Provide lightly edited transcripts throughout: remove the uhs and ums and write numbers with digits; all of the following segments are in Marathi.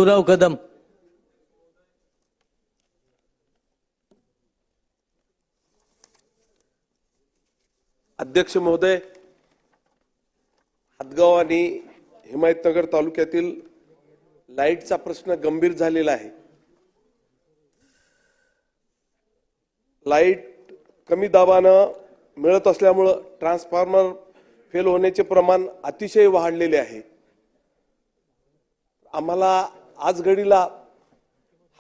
राव कदम. अध्यक्ष महोदय, हदगाव आणि हिमायतनगर तालुक्यातील लाईटचा प्रश्न गंभीर झालेला आहे. लाईट कमी दाबानं मिळत असल्यामुळे ट्रान्सफॉर्मर फेल होण्याचे प्रमाण अतिशय वाढलेले आहे. आम्हाला आज घडीला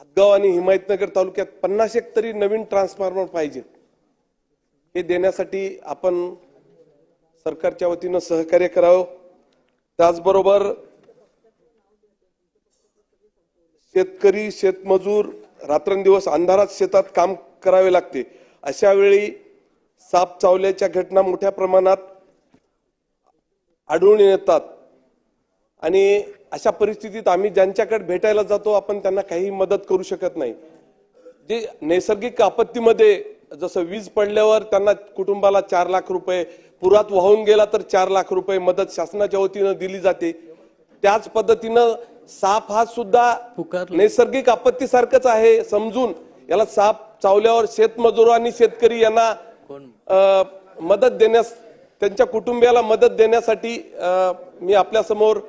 हदगाव आणि हिमायतनगर तालुक्यात 50 एक तरी नवीन ट्रान्सफॉर्मर पाहिजे. हे देण्यासाठी आपण सरकारच्या वतीनं सहकार्य करावं. त्याचबरोबर शेतकरी शेतमजूर रात्रंदिवस अंधारात शेतात काम करावे लागते. अशा वेळी साप चावल्याच्या घटना मोठ्या प्रमाणात आढळून येतात आणि अशा परिस्थितीत आम्ही ज्यांच्याकडे भेटायला जातो आपण त्यांना काही मदत करू शकत नाही. जे नैसर्गिक आपत्तीमध्ये जसं वीज पडल्यावर त्यांना कुटुंबाला 4 लाख रुपये, पुरात वाहून गेला तर 4 लाख रुपये मदत शासनाच्या वतीनं दिली जाते. त्याच पद्धतीनं साप हा सुद्धा नैसर्गिक आपत्तीसारखंच आहे समजून याला साप चावल्यावर शेतमजूर आणि शेतकरी यांना मदत देण्यास, त्यांच्या कुटुंबियाला मदत देण्यासाठी मी आपल्या समोर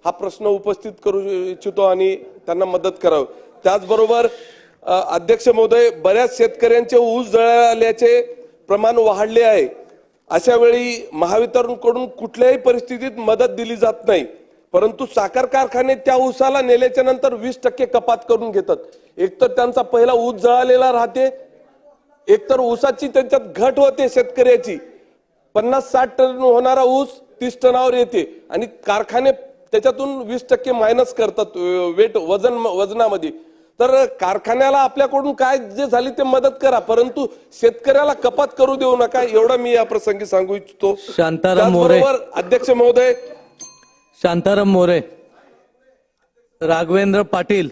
हा प्रश्न उपस्थित करू इच्छितो आणि त्यांना मदत करावी. त्याचबरोबर अध्यक्ष महोदय, बऱ्याच शेतकऱ्यांचे ऊस जळाल्याचे प्रमाण वाढले आहे. अशा वेळी महावितरणकडून कुठल्याही परिस्थितीत मदत दिली जात नाही, परंतु साखर कारखाने त्या ऊसाला नेल्याच्या नंतर 20% कपात करून घेतात. एकतर त्यांचा पहिला ऊस जळालेला राहते, एकतर ऊसाची त्यांच्यात घट होते. शेतकऱ्याची 50-60 टन होणारा ऊस 30 टनावर येते आणि कारखाने त्याच्यातून 20% मायनस करतात वेट वजनामध्ये. तर कारखान्याला आपल्याकडून काय जे झाली ते मदत करा, परंतु शेतकऱ्याला कपात करू देऊ नका, एवढा मी या प्रसंगी सांगू इच्छितो. शांताराम मोरे. अध्यक्ष महोदय, शांताराम मोरे, राघवेंद्र पाटील.